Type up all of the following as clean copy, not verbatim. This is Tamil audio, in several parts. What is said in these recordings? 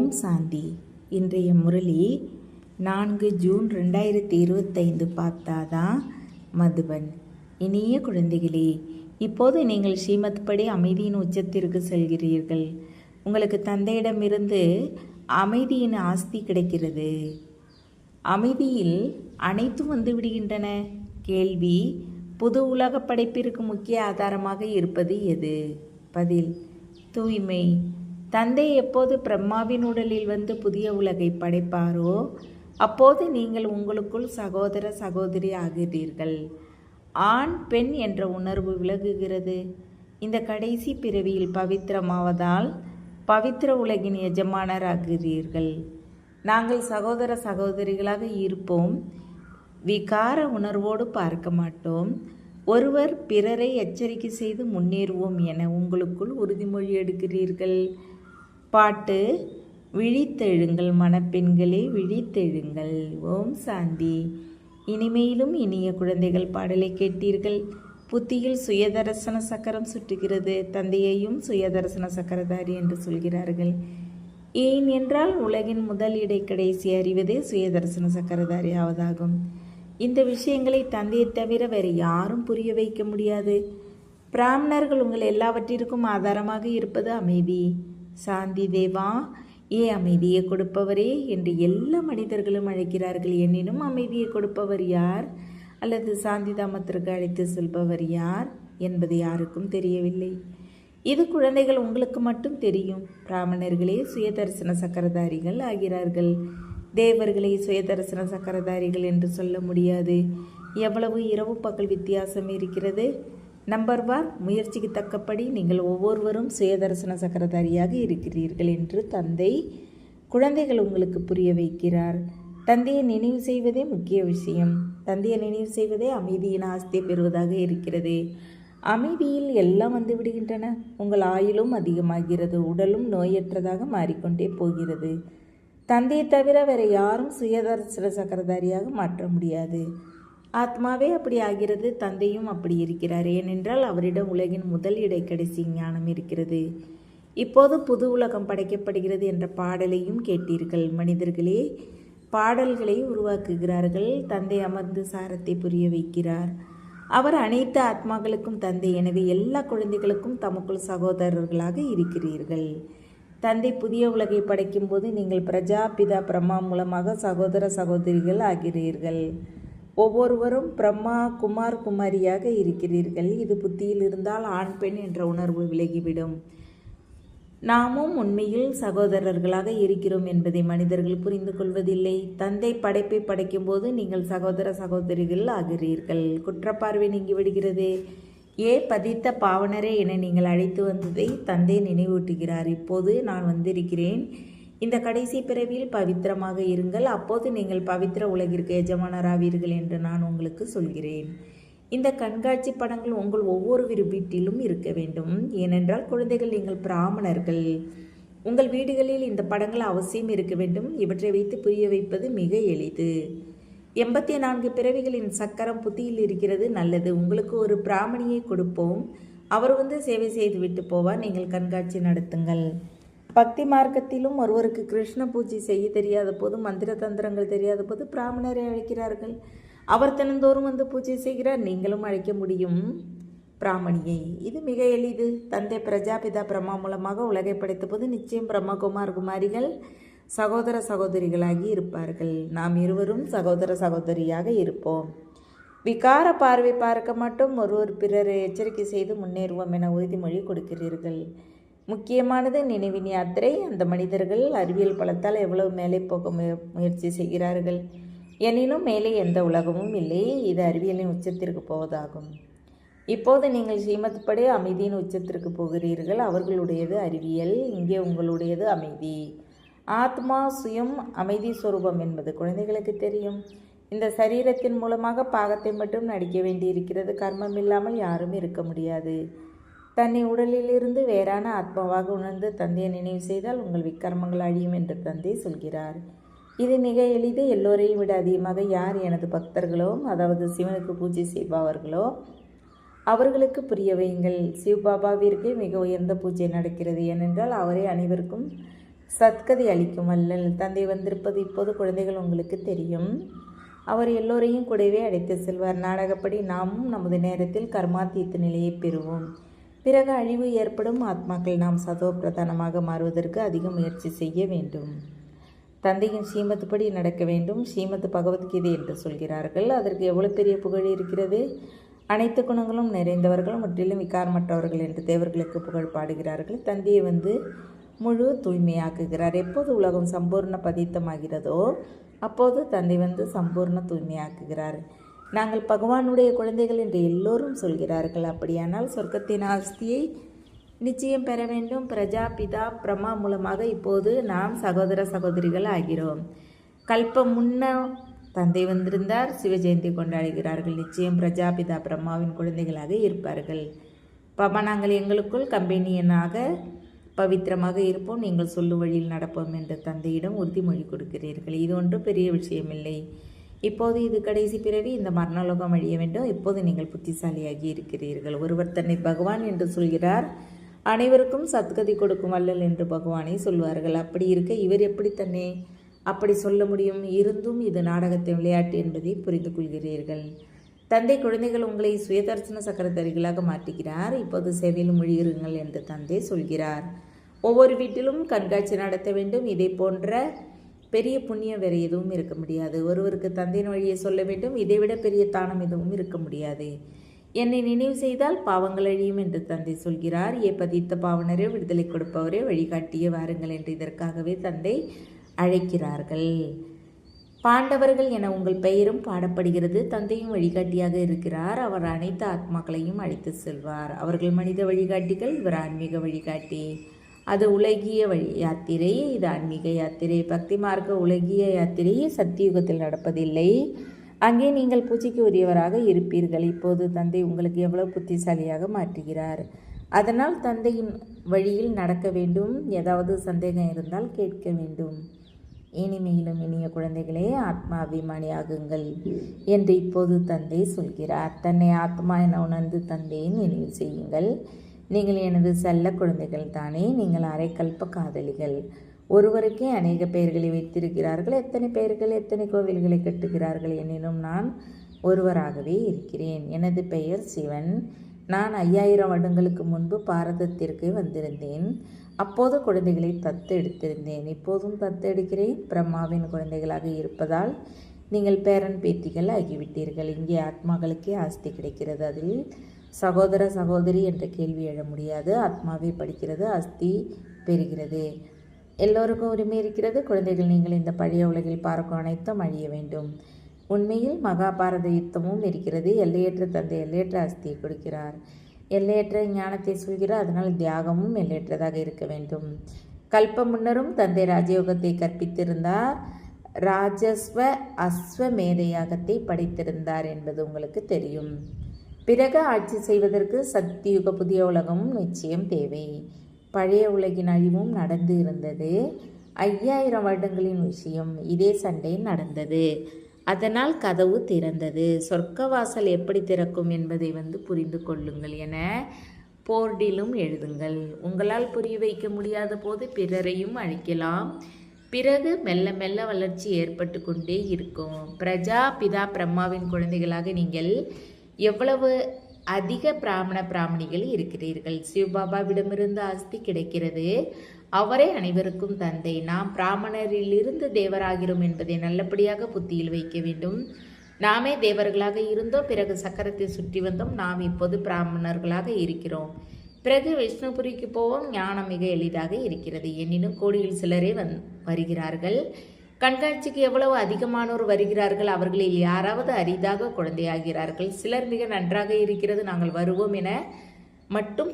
ஓம் சாந்தி. இன்றைய முரளி 4 ஜூன் 2025 பார்த்தாதான் மதுபன். இனிய குழந்தைகளே, இப்போது நீங்கள் ஸ்ரீமத் படி அமைதியின் உச்சத்திற்கு செல்கிறீர்கள். உங்களுக்கு தந்தையிடமிருந்து அமைதியின் ஆஸ்தி கிடைக்கிறது. அமைதியில் அனைத்தும் வந்து விடுகின்றன. கேள்வி: புது உலக படைப்பிற்கு முக்கிய ஆதாரமாக இருப்பது எது? பதில்: தூய்மை. தந்தை எப்போது பிரம்மாவின் உடலில் வந்து புதிய உலகை படைப்பாரோ அப்போது நீங்கள் உங்களுக்குள் சகோதர சகோதரி ஆகிறீர்கள். ஆண் பெண் என்ற உணர்வு விலகுகிறது. இந்த கடைசி பிறவியில் பவித்திரமாவதால் பவித்திர உலகின் எஜமானர் ஆகிறீர்கள். நாங்கள் சகோதர சகோதரிகளாக இருப்போம். விகார உணர்வோடு பார்க்க மாட்டோம். ஒருவர் பிறரை எச்சரிக்கை செய்து முன்னேறுவோம் என உங்களுக்குள் உறுதிமொழி எடுக்கிறீர்கள். பாட்டு: விழித்தெழுங்கள் மணப்பெண்களே, விழித்தெழுங்கள். ஓம் சாந்தி. இனிமையிலும் இனிய குழந்தைகள், பாடலை கேட்டீர்கள். புத்தியில் சுயதர்சன சக்கரம் சுற்றுகிறது. தந்தையையும் சுயதர்சன சக்கரதாரி என்று சொல்கிறார்கள். ஏன் என்றால் உலகின் முதல் இடை கடைசி அறிவதே சுயதர்சன சக்கரதாரி ஆவதாகும். இந்த விஷயங்களை தந்தையை தவிர வேறு யாரும் புரிய வைக்க முடியாது. பிராமணர்கள் உங்கள் எல்லாவற்றிற்கும் ஆதாரமாக இருப்பது அமைதி. சாந்தி தேவா, அமைதியை கொடுப்பவரே என்று எல்லா மனிதர்களும் அழைக்கிறார்கள். எனினும் அமைதியை கொடுப்பவர் யார் அல்லது சாந்தி தாமத்திற்கு அழைத்து செல்பவர் யார் என்பது யாருக்கும் தெரியவில்லை. இது குழந்தைகள் உங்களுக்கு மட்டும் தெரியும். பிராமணர்களே சுயதர்சன சக்கரதாரிகள் ஆகிறார்கள். தேவர்களை சுயதர்சன சக்கரதாரிகள் என்று சொல்ல முடியாது. எவ்வளவு இரவு பகல் வித்தியாசம் இருக்கிறது. நம்பர் 1, முயற்சிக்கு தக்கபடி நீங்கள் ஒவ்வொருவரும் சுயதர்சன சக்கரதாரியாக இருக்கிறீர்கள் என்று தந்தை குழந்தைகள் உங்களுக்கு புரிய வைக்கிறார். தந்தையை நினைவு செய்வதே முக்கிய விஷயம். தந்தையை நினைவு செய்வதே அமைதியின் ஆஸ்தியை பெறுவதாக இருக்கிறது. அமைதியில் எல்லாம் வந்து விடுகின்றன. உங்கள் ஆயுளும் அதிகமாகிறது. உடலும் நோயற்றதாக மாறிக்கொண்டே போகிறது. தந்தையை தவிர வேறு யாரும் சுயதர்சன சக்கரதாரியாக மாற்ற முடியாது. ஆத்மாவே அப்படி ஆகிறது. தந்தையும் அப்படி இருக்கிறார். ஏனென்றால் அவரிடம் உலகின் முதல் இடை கடைசி ஞானம் இருக்கிறது. இப்போது புது உலகம் படைக்கப்படுகிறது என்ற பாடலையும் கேட்டீர்கள். மனிதர்களே பாடல்களை உருவாக்குகிறார்கள். தந்தை அமர்ந்து சாரத்தை புரிய வைக்கிறார். அவர் அனைத்து ஆத்மாக்களுக்கும் தந்தை. எனவே எல்லா குழந்தைகளுக்கும் தமக்குள் சகோதரர்களாக இருக்கிறீர்கள். தந்தை புதிய உலகை படைக்கும் போது நீங்கள் பிரஜாபிதா பிரம்மா மூலமாக சகோதர சகோதரிகள் ஆகிறீர்கள். ஒவ்வொருவரும் பிரம்மா குமார் குமாரியாக இருக்கிறீர்கள். இது புத்தியில் இருந்தால் ஆண் பெண் என்ற உணர்வு விலகிவிடும். நாமும் உண்மையில் சகோதரர்களாக இருக்கிறோம் என்பதை மனிதர்கள் புரிந்து கொள்வதில்லை. தந்தை படைப்பை படைக்கும் போது நீங்கள் சகோதர சகோதரிகள் ஆகிறீர்கள். குற்றப்பார்வை நீங்கிவிடுகிறது. பதித்த பாவனரே என நீங்கள் அழைத்து வந்ததை தந்தை நினைவூட்டுகிறார். இப்போது நான் வந்திருக்கிறேன். இந்த கடைசி பிறவியில் பவித்திரமாக இருங்கள். அப்போது நீங்கள் பவித்திர உலகிற்கு எஜமானராவீர்கள் என்று நான் உங்களுக்கு சொல்கிறேன். இந்த கண்காட்சி படங்கள் உங்கள் ஒவ்வொரு வீட்டிலும் இருக்க வேண்டும். ஏனென்றால் குழந்தைகள், நீங்கள் பிராமணர்கள். உங்கள் வீடுகளில் இந்த படங்கள் அவசியம் இருக்க வேண்டும். இவற்றை வைத்து புரிய வைப்பது மிக எளிது. 84 பிறவிகளின் சக்கரம் புத்தியில் இருக்கிறது. நல்லது, உங்களுக்கு ஒரு பிராமணியை கொடுப்போம். அவர் வந்து சேவை செய்து விட்டு போவார். நீங்கள் கண்காட்சி நடத்துங்கள். பக்தி மார்க்கத்திலும் ஒருவருக்கு கிருஷ்ண பூஜை செய்ய தெரியாத போது, மந்திர தந்திரங்கள் தெரியாத போது பிராமணரை அழைக்கிறார்கள். அவர் தினந்தோறும் வந்து பூஜை செய்கிறார். நீங்களும் அழைக்க முடியும் பிராமணியை. இது மிக எளிது. தந்தை பிரஜாபிதா பிரம்மா மூலமாக உலகை படைத்த போது நிச்சயம் பிரம்மா குமார் குமாரிகள் சகோதர சகோதரிகளாகி இருப்பார்கள். நாம் இருவரும் சகோதர சகோதரியாக இருப்போம். விகார பார்வை பார்க்க மாட்டோம். ஒருவர் பிறரை எச்சரிக்கை செய்து முன்னேறுவோம் என உறுதிமொழி கொடுக்கிறீர்கள். முக்கியமானது நினைவின் யாத்திரை. அந்த மனிதர்கள் அறிவியல் பலத்தால் எவ்வளவு மேலே போக முயற்சி செய்கிறார்கள். எனினும் மேலே எந்த உலகமும் இல்லை. இது அறிவியலின் உச்சத்திற்கு போவதாகும். இப்போது நீங்கள் ஸ்ரீமத் படி அமைதியின் உச்சத்திற்கு போகிறீர்கள். அவர்களுடையது அறிவியல், இங்கே உங்களுடையது அமைதி. ஆத்மா சுயம் அமைதி ஸ்வரூபம் என்பது குழந்தைகளுக்கு தெரியும். இந்த சரீரத்தின் மூலமாக பாகத்தை மட்டும் நடிக்க வேண்டியிருக்கிறது. கர்மம் இல்லாமல் யாரும் இருக்க முடியாது. தன்னை உடலிலிருந்து வேறான ஆத்மாவாக உணர்ந்து தந்தையை நினைவு செய்தால் உங்கள் விக்கர்மங்கள் அழியும் என்று தந்தை சொல்கிறார். இது மிக எளிது. எல்லோரையும் விட அதிகமாக யார் எனது பக்தர்களோ, அதாவது சிவனுக்கு பூஜை செய்பவர்களோ, அவர்களுக்கு புரிய வையுங்கள். சிவபாபாவிற்கு மிக உயர்ந்த பூஜை நடக்கிறது. ஏனென்றால் அவரே அனைவருக்கும் சத்கதி அளிக்கும் வள்ளல் தந்தை வந்திருப்பது இப்போது குழந்தைகள் உங்களுக்கு தெரியும். அவர் எல்லோரையும் கூடவே அழைத்து செல்வார். நாடகப்படி நாமும் நமது நேரத்தில் கர்மாத்தீத்த நிலையை பெறுவோம். பிறகு அழிவு ஏற்படும் ஆத்மாக்கள் நாம் சதோ பிரதானமாக மாறுவதற்கு அதிக முயற்சி செய்ய வேண்டும். தந்தையின் ஸ்ரீமத் படி நடக்க வேண்டும். ஸ்ரீமத் பகவத்கீதை என்று சொல்கிறார்கள். அதற்கு எவ்வளவு பெரிய புகழ் இருக்கிறது. அனைத்து குணங்களும் நிறைந்தவர்கள், முற்றிலும் விகாரமற்றவர்கள் என்று தேவர்களுக்கு புகழ் பாடுகிறார்கள். தந்தையை முழு தூய்மையாக்குகிறார். எப்போது உலகம் சம்பூர்ண பதித்தமாகிறதோ அப்போது தந்தை சம்பூர்ண தூய்மையாக்குகிறார். நாங்கள் பகவானுடைய குழந்தைகள் என்று எல்லோரும் சொல்கிறார்கள். அப்படியானால் சொர்க்கத்தின் ஆஸ்தியை நிச்சயம் பெற வேண்டும். பிரஜா பிதா பிரம்மா மூலமாக இப்போது நாம் சகோதர சகோதரிகள் ஆகிறோம். கல்பம் முன்ன தந்தை வந்திருந்தார். சிவஜெயந்தி கொண்டாடுகிறார்கள். நிச்சயம் பிரஜாபிதா பிரம்மாவின் குழந்தைகளாக இருப்பார்கள். பாபா, நாங்கள் எங்களுக்குள் கம்பெனியனாக பவித்திரமாக இருப்போம், நீங்கள் சொல்லும் வழியில் நடப்போம் என்று தந்தையிடம் உறுதிமொழி கொடுக்கிறீர்கள். இது ஒன்றும் பெரிய விஷயமில்லை. இப்போது இது கடைசி பிறவி, இந்த மரணலோகம் அழிய வேண்டும். இப்போது நீங்கள் புத்திசாலியாகி இருக்கிறீர்கள். ஒருவர் தன்னை பகவான் என்று சொல்கிறார். அனைவருக்கும் சத்கதி கொடுக்கும் வள்ளல் என்று பகவானை சொல்வார்கள். அப்படி இருக்க இவர் எப்படி தன்னை அப்படி சொல்ல முடியும்? இருந்தும் இது நாடகத்தின் விளையாட்டு என்பதை புரிந்து கொள்கிறீர்கள். தந்தை குழந்தைகள் உங்களை சுயதர்சன சக்கரதாரிகளாக மாற்றுகிறார். இப்போது சேவையில் மூழ்கிருங்கள் என்று தந்தை சொல்கிறார். ஒவ்வொரு வீட்டிலும் கண்காட்சி நடத்த வேண்டும். இதை போன்ற பெரிய புண்ணியம் வேறு எதுவும் இருக்க முடியாது. ஒருவருக்கு தந்தையின் வழியை சொல்ல வேண்டும். இதைவிட பெரிய தானம் எதுவும் இருக்க முடியாது. என்னை நினைவு செய்தால் பாவங்கள் அழியும் என்று தந்தை சொல்கிறார். பதித்த பாவனரே, விடுதலை கொடுப்பவரே, வழிகாட்டியே வாருங்கள் என்று இதற்காகவே தந்தை அழைக்கிறார்கள். பாண்டவர்கள் என உங்கள் பெயரும் பாடப்படுகிறது. தந்தையும் வழிகாட்டியாக இருக்கிறார். அவர் அனைத்து ஆத்மாக்களையும் அழைத்து செல்வார். அவர்கள் மனித வழிகாட்டிகள், இவர் ஆன்மீக வழிகாட்டி. அது உலகிய யாத்திரை, இது ஆன்மீக யாத்திரை. பக்தி மார்க்க உலகிய யாத்திரை சத்தியுகத்தில் நடப்பதில்லை. அங்கே நீங்கள் பூஜைக்கு உரியவராக இருப்பீர்கள். இப்போது தந்தை உங்களுக்கு எவ்வளவு புத்திசாலியாக மாற்றுகிறார். அதனால் தந்தையின் வழியில் நடக்க வேண்டும். ஏதாவது சந்தேகம் இருந்தால் கேட்க வேண்டும். இனிமேலும் இனிய குழந்தைகளே, ஆத்மா அபிமானியாகுங்கள் என்று இப்போது தந்தை சொல்கிறார். தன்னை ஆத்மா என உணர்ந்து தந்தையை நினைவு செய்யுங்கள். நீங்கள் எனது செல்ல குழந்தைகள் தானே. நீங்கள் அரைக்கல்ப காதலிகள். ஒருவருக்கே அநேக பெயர்களை வைத்திருக்கிறார்கள். எத்தனை பெயர்கள், எத்தனை கோவில்களை கட்டுகிறார்கள். எனினும் நான் ஒருவராகவே இருக்கிறேன். எனது பெயர் சிவன். நான் 5000 வருடங்களுக்கு முன்பு பாரதத்திற்கு வந்திருந்தேன். அப்போது குழந்தைகளை தத்து எடுத்திருந்தேன். இப்போதும் தத்து எடுக்கிறேன். பிரம்மாவின் குழந்தைகளாக இருப்பதால் நீங்கள் பேரன் பேத்திகள் ஆகிவிட்டீர்கள். இங்கே ஆத்மாக்களுக்கே ஆஸ்தி கிடைக்கிறது. அதில் சகோதர சகோதரி என்ற கேள்வி எழ முடியாது. ஆத்மாவே படிக்கிறது, ஆஸ்தி பெறுகிறது. எல்லோருக்கும் உரிமை இருக்கிறது. குழந்தைகள், நீங்கள் இந்த பழைய உலகில் பார்க்கும் அனைத்தும் அழிய வேண்டும். உண்மையில் மகாபாரத யுத்தமும் இருக்கிறது. எல்லையற்ற தந்தை எல்லையற்ற ஆஸ்தியை கொடுக்கிறார். எல்லையற்ற ஞானத்தை சொல்கிறார். அதனால் தியாகமும் எல்லையற்றதாக இருக்க வேண்டும். கல்ப முன்னரும் தந்தை ராஜயோகத்தை கற்பித்திருந்தார். ராஜஸ்வ அஸ்வமேதையாகத்தை படைத்திருந்தார் என்பது உங்களுக்கு தெரியும். பிறகு ஆட்சி செய்வதற்கு சத்தியுக புதிய உலகமும் நிச்சயம் தேவை. பழைய உலகின் அழிவும் நடந்து இருந்தது. 5000 வருடங்களின் விஷயம். இதே சண்டை நடந்தது. அதனால் கதவு திறந்தது. சொர்க்கவாசல் எப்படி திறக்கும் என்பதை புரிந்து கொள்ளுங்கள் என போர்டிலும் எழுதுங்கள். உங்களால் புரிய வைக்க முடியாத போது பிறரையும் அழைக்கலாம். பிறகு மெல்ல மெல்ல வளர்ச்சி ஏற்பட்டு கொண்டே இருக்கும். பிரஜா பிதா பிரம்மாவின் குழந்தைகளாக நீங்கள் எவ்வளவு அதிக பிராமண பிராமணிகள் இருக்கிறீர்கள். சிவபாபாவிடமிருந்து ஆஸ்தி கிடைக்கிறது. அவரே அனைவருக்கும் தந்தை. நாம் பிராமணரிலிருந்து தேவராகிறோம் என்பதை நல்லபடியாக புத்தியில் வைக்க வேண்டும். நாமே தேவர்களாக இருந்தோம். பிறகு சக்கரத்தை சுற்றி வந்தோம். நாம் இப்போது பிராமணர்களாக இருக்கிறோம். பிறகு விஷ்ணுபுரிக்கு போவோம். ஞானம் மிக எளிதாக இருக்கிறது. எனினும் கோடியில் சிலரே வருகிறார்கள். கண்காட்சிக்கு எவ்வளவு அதிகமானோர் வருகிறார்கள். அவர்களில் யாராவது அரிதாக குழந்தையாகிறார்கள். சிலர் மிக நன்றாக இருக்கிறது, நாங்கள் வருவோம் என மட்டும்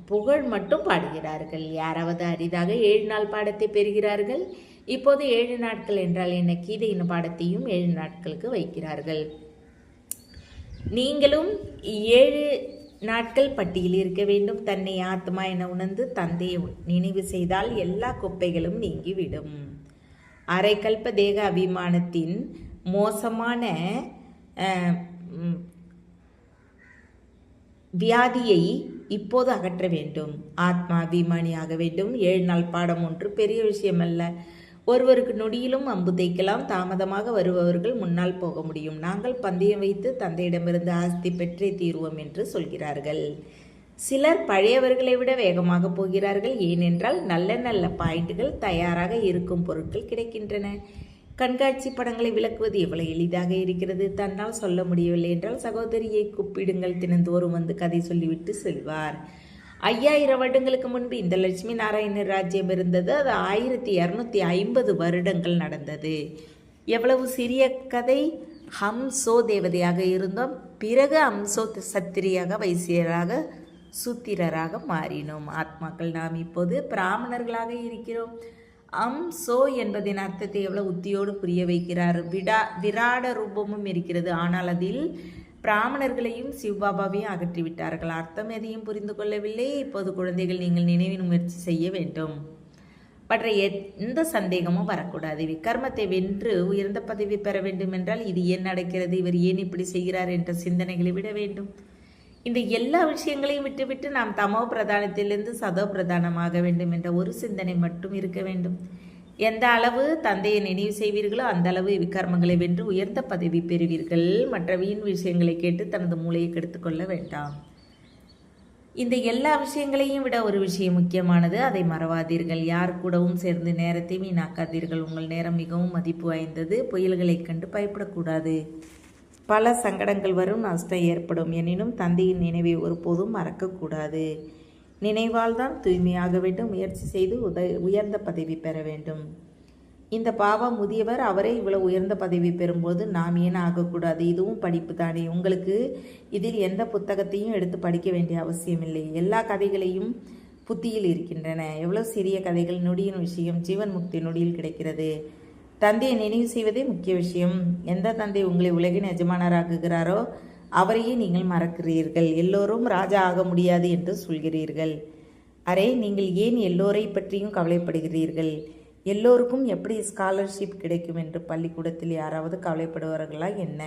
புகழ் மட்டும் பாடுகிறார்கள். யாராவது அரிதாக 7 நாள் பாடத்தை பெறுகிறார்கள். இப்போது 7 நாட்கள் என்றால் என்ன? கீதையின் பாடத்தையும் 7 நாட்களுக்கு வைக்கிறார்கள். நீங்களும் 7 நாட்கள் பட்டியல் இருக்க வேண்டும். தன்னை ஆத்மா என உணர்ந்து தந்தையை நினைவு செய்தால் எல்லா குப்பைகளும் நீங்கிவிடும். அரைக்கல்ப தேக அபிமானத்தின் மோசமான வியாதியை இப்போது அகற்ற வேண்டும். ஆத்மா அபிமானியாக வேண்டும். 7 நாள் பாடம் ஒன்று பெரிய விஷயமல்ல. ஒருவருக்கு நொடியிலும் அம்பு தைக்கலாம். தாமதமாக வருபவர்கள் முன்னால் போக முடியும். நாங்கள் பந்தயம் வைத்து தந்தையிடமிருந்து ஆஸ்தி பெற்றே தீர்வோம் என்று சொல்கிறார்கள். சிலர் பழையவர்களை விட வேகமாக போகிறார்கள். ஏனென்றால் நல்ல நல்ல பாயிண்டுகள், தயாராக இருக்கும் பொருட்கள் கிடைக்கின்றன. கண்காட்சி படங்களை விளக்குவது எவ்வளவு எளிதாக இருக்கிறது. தன்னால் சொல்ல முடியவில்லை என்றால் சகோதரியை கூப்பிடுங்கள். தினந்தோறும் வந்து கதை சொல்லிவிட்டு செல்வார். 5000 வருடங்களுக்கு முன்பு இந்த லட்சுமி நாராயண ராஜ்யம் இருந்தது. அது 1250 வருடங்கள் நடந்தது. எவ்வளவு சிறிய கதை. ஹம்சோ தேவதையாக இருந்தோம். பிறகு ஹம்சோ சத்திரியாக, வைசியராக, சூத்திரராக மாறினோம். ஆத்மாக்கள் நாம் இப்போது பிராமணர்களாக இருக்கிறோம். சோ என்பதின் அர்த்தத்தை எவ்வளவு உத்தியோடு புரிய வைக்கிறார். விராட ரூபமும் இருக்கிறது. ஆனால் அதில் பிராமணர்களையும் சிவபாபாவையும் அகற்றிவிட்டார்கள். அர்த்தம் எதையும் புரிந்து கொள்ளவில்லை. இப்போது குழந்தைகள், நீங்கள் நினைவின் முயற்சி செய்ய வேண்டும். பற்ற எந்த சந்தேகமும் வரக்கூடாது. விக்கர்மத்தை வென்று உயர்ந்த பதவி பெற வேண்டும் என்றால் இது ஏன் நடக்கிறது, இவர் ஏன் இப்படி செய்கிறார் என்ற சிந்தனைகளை விட வேண்டும். இந்த எல்லா விஷயங்களையும் விட்டுவிட்டு நாம் தமோ பிரதானத்திலிருந்து சதோ பிரதானமாக வேண்டும் என்ற ஒரு சிந்தனை மட்டும் இருக்க வேண்டும். எந்த அளவு தந்தையை நினைவு செய்வீர்களோ அந்த அளவு விக்கர்மங்களை வென்று உயர்ந்த பதவி பெறுவீர்கள். மற்ற வீண் விஷயங்களை கேட்டு தனது மூளையை கெடுத்துக்கொள்ள வேண்டாம். இந்த எல்லா விஷயங்களையும் விட ஒரு விஷயம் முக்கியமானது. அதை மறவாதீர்கள். யார் கூடவும் சேர்ந்து நேரத்தை வீணாக்காதீர்கள். உங்கள் நேரம் மிகவும் மதிப்பு வாய்ந்தது. புயல்களை கண்டு பயப்படக்கூடாது. பல சங்கடங்கள் வரும், நஷ்டம் ஏற்படும். எனினும் தந்தையின் நினைவை ஒருபோதும் மறக்கக்கூடாது. நினைவால் தான் தூய்மையாக வேண்டும். முயற்சி செய்து உயர்ந்த பதவி பெற வேண்டும். இந்த பாபா முதியவர், அவரே இவ்வளவு உயர்ந்த பதவி பெறும்போது நாம் ஏன் ஆகக்கூடாது? இதுவும் படிப்பு தானே. உங்களுக்கு இதில் எந்த புத்தகத்தையும் எடுத்து படிக்க வேண்டிய அவசியமில்லை. எல்லா கதைகளையும் புத்தியில் இருக்கின்றன. எவ்வளவு சிறிய கதைகள். நொடியின் விஷயம் ஜீவன் முக்தி நொடியில் கிடைக்கிறது. தந்தையை நினைவு செய்வதே முக்கிய விஷயம். எந்த தந்தை உங்களை உலகின் எஜமானராக்குகிறாரோ அவரையே நீங்கள் மறக்கிறீர்கள். எல்லோரும் ராஜா ஆக முடியாது என்று சொல்கிறீர்கள். அரே, நீங்கள் ஏன் எல்லோரை பற்றியும் கவலைப்படுகிறீர்கள்? எல்லோருக்கும் எப்படி ஸ்காலர்ஷிப் கிடைக்கும் என்று பள்ளிக்கூடத்தில் யாராவது கவலைப்படுவார்களா என்ன?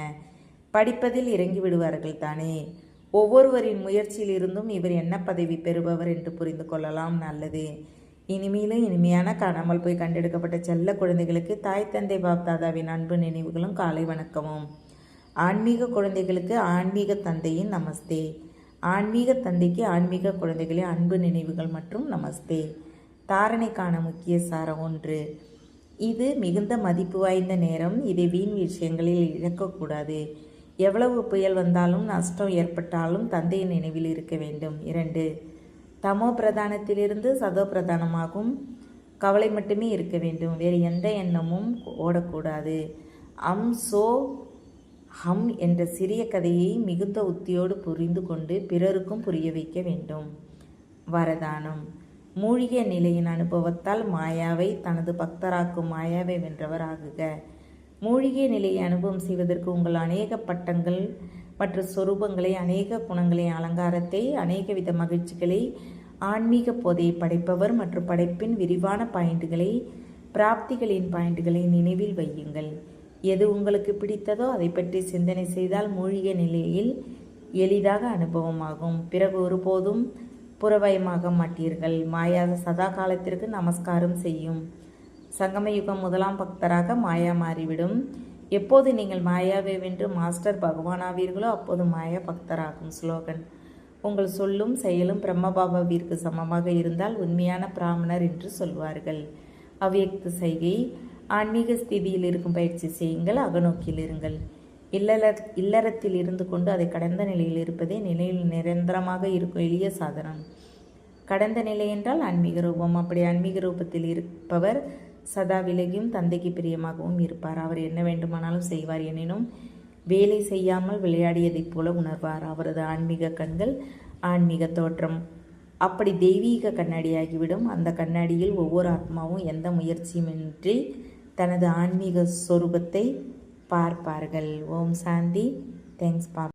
படிப்பதில் இறங்கி விடுவார்கள் தானே. ஒவ்வொருவரின் முயற்சியில் இருந்தும் இவர் என்ன பதவி பெறுபவர் என்று புரிந்து கொள்ளலாம். நல்லது. இனிமேலும் இனிமையான காணாமல் போய் கண்டெடுக்கப்பட்ட செல்ல குழந்தைகளுக்கு தாய் தந்தை பாப் தாதாவின் அன்பு நினைவுகளும் காலை வணக்கமும். ஆன்மீக குழந்தைகளுக்கு ஆன்மீக தந்தையின் நமஸ்தே. ஆன்மீக தந்தைக்கு ஆன்மீக குழந்தைகளின் அன்பு நினைவுகள் மற்றும் நமஸ்தே. தாரணைக்கான முக்கிய சாரம் 1. இது மிகுந்த மதிப்பு வாய்ந்த நேரம். இதை வீண் விஷயங்களில் இழக்கக்கூடாது. எவ்வளவு புயல் வந்தாலும் நஷ்டம் ஏற்பட்டாலும் தந்தையின் நினைவில் இருக்க வேண்டும். 2. தமோ பிரதானத்திலிருந்து சதோ பிரதானமாகும் கவலை மட்டுமே இருக்க வேண்டும். வேறு எந்த எண்ணமும் ஓடக்கூடாது. சோ ஹம் என்ற சிறிய கதையை மிகுந்த உத்தியோடு புரிந்து கொண்டு பிறருக்கும் புரிய வைக்க வேண்டும். வரதானம். மூழ்கிய நிலையின் அனுபவத்தால் மாயாவை தனது பக்தராக்கும் மாயாவை வென்றவர் ஆகுக. மூழ்கிய நிலையை அனுபவம் செய்வதற்கு உங்கள் அநேக பட்டங்கள் மற்றும் சொரூபங்களை, அநேக குணங்களை, அலங்காரத்தை, அநேக வித மகிழ்ச்சிகளை, ஆன்மீக போதையை படைப்பவர் மற்றும் படைப்பின் விரிவான பாயிண்டுகளை, பிராப்திகளின் பாயிண்டுகளை நினைவில் வையுங்கள். எது உங்களுக்கு பிடித்ததோ அதை பற்றி சிந்தனை செய்தால் மூழ்கிய நிலையில் எளிதாக அனுபவமாகும். பிறகு ஒருபோதும் புறவயமாக மாட்டீர்கள். மாயா சதா காலத்திற்கு நமஸ்காரம் செய்யும். சங்கமயுகம் 1ஆம் பக்தராக மாயா மாறிவிடும். எப்போது நீங்கள் மாயாவை வென்று மாஸ்டர் பகவானாவீர்களோ அப்போது மாயா பக்தராகும். ஸ்லோகன். உங்கள் சொல்லும் செயலும் பிரம்மபாபாவிற்கு சமமாக இருந்தால் உண்மையான பிராமணர் என்று சொல்வார்கள். அவ்யக்த சைகை. ஆன்மீக ஸ்திதியில் இருக்கும் பயிற்சி செய்யுங்கள். அகநோக்கில் இருங்கள். இல்லறத்தில் இருந்து கொண்டு அதை கடந்த நிலையில் இருப்பதே நிலையில் நிரந்தரமாக இருக்கும் எளிய சாதனம். கடந்த நிலை என்றால் ஆன்மீக ரூபம். அப்படி ஆன்மீக ரூபத்தில் இருப்பவர் சதா விலகியும் தந்தைக்கு பிரியமாகவும் இருப்பார். அவர் என்ன வேண்டுமானாலும் செய்வார். எனினும் வேலை செய்யாமல் விளையாடியதைப் போல உணர்வார். அவரது ஆன்மீக கண்கள் ஆன்மீக தோற்றம் அப்படி தெய்வீக கண்ணாடியாகிவிடும். அந்த கண்ணாடியில் ஒவ்வொரு ஆத்மாவும் எந்த முயற்சியுமின்றி தனது ஆன்மீக சொரூபத்தை பார்ப்பார்கள். ஓம் சாந்தி. தேங்க்ஸ் பாபா.